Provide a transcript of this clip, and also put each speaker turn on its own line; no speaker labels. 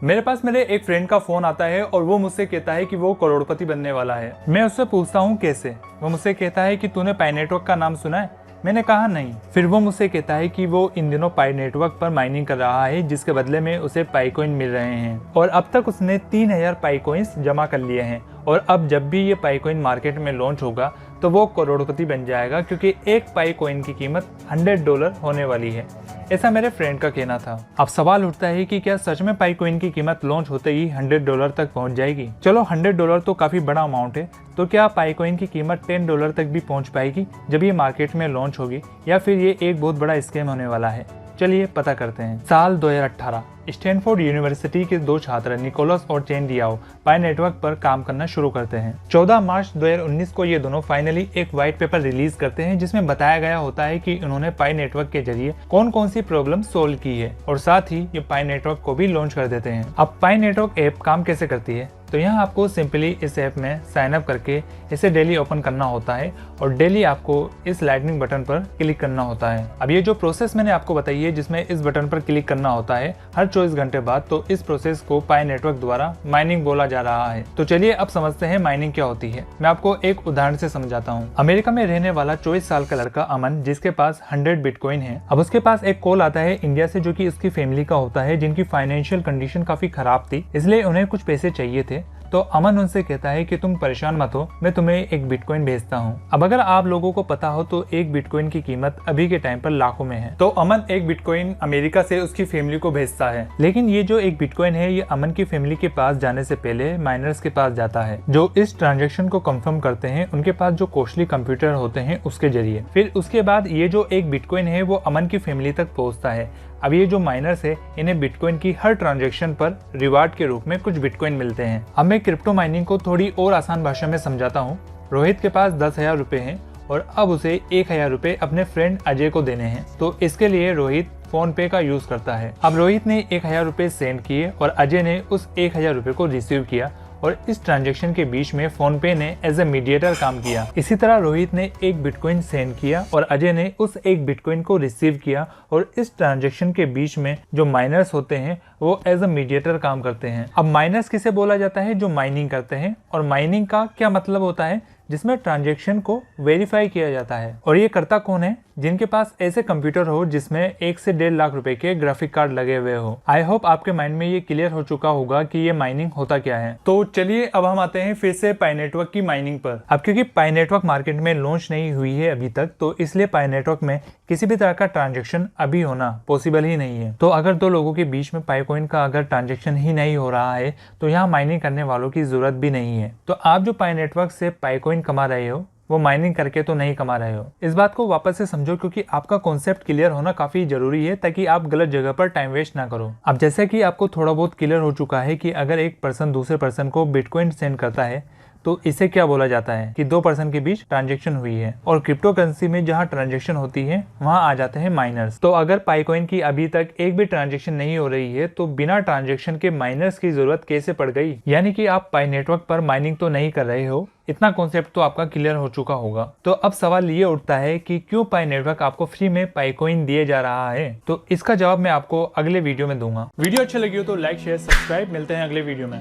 मेरे पास मेरे एक फ्रेंड का फोन आता है और वो मुझसे कहता है कि वो करोड़पति बनने वाला है। मैं उससे पूछता हूँ कैसे। वो मुझसे कहता है कि तूने पाई नेटवर्क का नाम सुना है। मैंने कहा नहीं। फिर वो मुझसे कहता है कि वो इन दिनों पाई नेटवर्क पर माइनिंग कर रहा है, जिसके बदले में उसे पाई कॉइन मिल रहे हैं और अब तक उसने 3000 पाई कॉइन्स जमा कर लिए हैं और अब जब भी ये पाई कॉइन मार्केट में लॉन्च होगा तो वो करोड़पति बन जाएगा, क्योंकि एक पाई कॉइन की कीमत $100 होने वाली है। ऐसा मेरे फ्रेंड का कहना था। अब सवाल उठता है कि क्या सच में पाई कॉइन की कीमत लॉन्च होते ही $100 तक पहुंच जाएगी? चलो $100 तो काफी बड़ा अमाउंट है, तो क्या पाई कॉइन की कीमत $10 तक भी पहुंच पाएगी जब ये मार्केट में लॉन्च होगी, या फिर ये एक बहुत बड़ा स्कैम होने वाला है? चलिए पता करते हैं। साल 2018 स्टैनफोर्ड यूनिवर्सिटी के दो छात्र निकोलस और चेन डियाओ पाई नेटवर्क पर काम करना शुरू करते हैं। 14 मार्च 2019 को ये दोनों फाइनली एक व्हाइट पेपर रिलीज करते हैं, जिसमें बताया गया होता है कि उन्होंने पाई नेटवर्क के जरिए कौन कौन सी प्रॉब्लम सोल्व की है और साथ ही ये पाई नेटवर्क को भी लॉन्च कर देते हैं। अब पाई नेटवर्क ऐप काम कैसे करती है? तो यहाँ आपको सिंपली इस ऐप में साइन अप करके इसे डेली ओपन करना होता है और डेली आपको इस लाइटनिंग बटन पर क्लिक करना होता है। अब ये जो प्रोसेस मैंने आपको बताई है, जिसमें इस बटन पर क्लिक करना होता है हर 24 घंटे बाद, तो इस प्रोसेस को पाई नेटवर्क द्वारा माइनिंग बोला जा रहा है। तो चलिए अब समझते हैं माइनिंग क्या होती है। मैं आपको एक उदाहरण से समझाता हूँ। अमेरिका में रहने वाला 24 साल का लड़का अमन, जिसके पास 100 बिटकॉइन है। अब उसके पास एक कॉल आता है इंडिया से, जो कि उसकी फैमिली का होता है, जिनकी फाइनेंशियल कंडीशन काफी खराब थी, इसलिए उन्हें कुछ पैसे चाहिए थे। तो अमन उनसे कहता है कि तुम परेशान मत हो, मैं तुम्हें एक बिटकॉइन भेजता हूँ। अब अगर आप लोगों को पता हो तो एक बिटकॉइन की कीमत अभी के टाइम पर लाखों में है। तो अमन एक बिटकॉइन अमेरिका से उसकी फैमिली को भेजता है, लेकिन ये जो एक बिटकॉइन है ये अमन की फैमिली के पास जाने से पहले माइनर्स के पास जाता है, जो इस ट्रांजेक्शन को कंफर्म करते हैं उनके पास जो कॉस्टली कंप्यूटर होते हैं उसके जरिए। फिर उसके बाद ये जो एक बिटकॉइन है वो अमन की फैमिली तक पहुँचता है। अब ये जो माइनर्स है इन्हें बिटकॉइन की हर ट्रांजैक्शन पर रिवार्ड के रूप में कुछ बिटकॉइन मिलते हैं। अब मैं क्रिप्टो माइनिंग को थोड़ी और आसान भाषा में समझाता हूँ। रोहित के पास 10,000 रुपए हैं और अब उसे 1,000 रुपए अपने फ्रेंड अजय को देने हैं, तो इसके लिए रोहित फोन पे का यूज करता है। अब रोहित ने 1,000 रुपए सेंड किए और अजय ने उस 1,000 रुपए को रिसीव किया और इस ट्रांजैक्शन के बीच में फोन पे ने एज ए मीडिएटर काम किया। इसी तरह रोहित ने एक बिटकॉइन सेंड किया और अजय ने उस एक बिटकॉइन को रिसीव किया और इस ट्रांजैक्शन के बीच में जो माइनर्स होते हैं वो एज ए मीडिएटर काम करते हैं। अब माइनर्स किसे बोला जाता है? जो माइनिंग करते हैं। और माइनिंग का क्या मतलब होता है? जिसमें ट्रांजैक्शन को वेरीफाई किया जाता है। और ये करता कौन है? जिनके पास ऐसे कंप्यूटर हो जिसमें 1 से 1.5 लाख रुपए के ग्राफिक कार्ड लगे हुए हो। आई होप आपके माइंड में ये क्लियर हो चुका होगा कि ये माइनिंग होता क्या है। तो चलिए अब हम आते हैं फिर से पाई नेटवर्क की माइनिंग पर। अब क्योंकि पाई नेटवर्क मार्केट में लॉन्च नहीं हुई है अभी तक, तो इसलिए पाई नेटवर्क में किसी भी तरह का ट्रांजेक्शन अभी होना पॉसिबल ही नहीं है। तो अगर दो लोगों के बीच में पाई कॉइन का अगर ट्रांजेक्शन ही नहीं हो रहा है तो यहाँ माइनिंग करने वालों की जरूरत भी नहीं है। तो आप जो पाई नेटवर्क से पाई कॉइन कमा रहे हो वो माइनिंग करके तो नहीं कमा रहे हो। इस बात को वापस से समझो, क्योंकि आपका कॉन्सेप्ट क्लियर होना काफी जरूरी है ताकि आप गलत जगह पर टाइम वेस्ट ना करो। अब जैसे कि आपको थोड़ा बहुत क्लियर हो चुका है कि अगर एक पर्सन दूसरे पर्सन को बिटकॉइन सेंड करता है तो इसे क्या बोला जाता है कि दो पर्सन के बीच ट्रांजैक्शन हुई है। और क्रिप्टो करेंसी में जहां ट्रांजैक्शन होती है वहां आ जाते हैं माइनर्स। तो अगर पाई कॉइन की अभी तक एक भी ट्रांजैक्शन नहीं हो रही है तो बिना ट्रांजैक्शन के माइनर्स की जरूरत कैसे पड़ गई? यानी कि आप पाई नेटवर्क पर माइनिंग तो नहीं कर रहे हो। इतना कॉन्सेप्ट तो आपका क्लियर हो चुका होगा। तो अब सवाल ये उठता है कि क्यों पाई नेटवर्क आपको फ्री में पाई कॉइन दिए जा रहा है? तो इसका जवाब मैं आपको अगले वीडियो में दूंगा। वीडियो अच्छी लगी हो तो लाइक शेयर सब्सक्राइब। मिलते हैं अगले वीडियो में।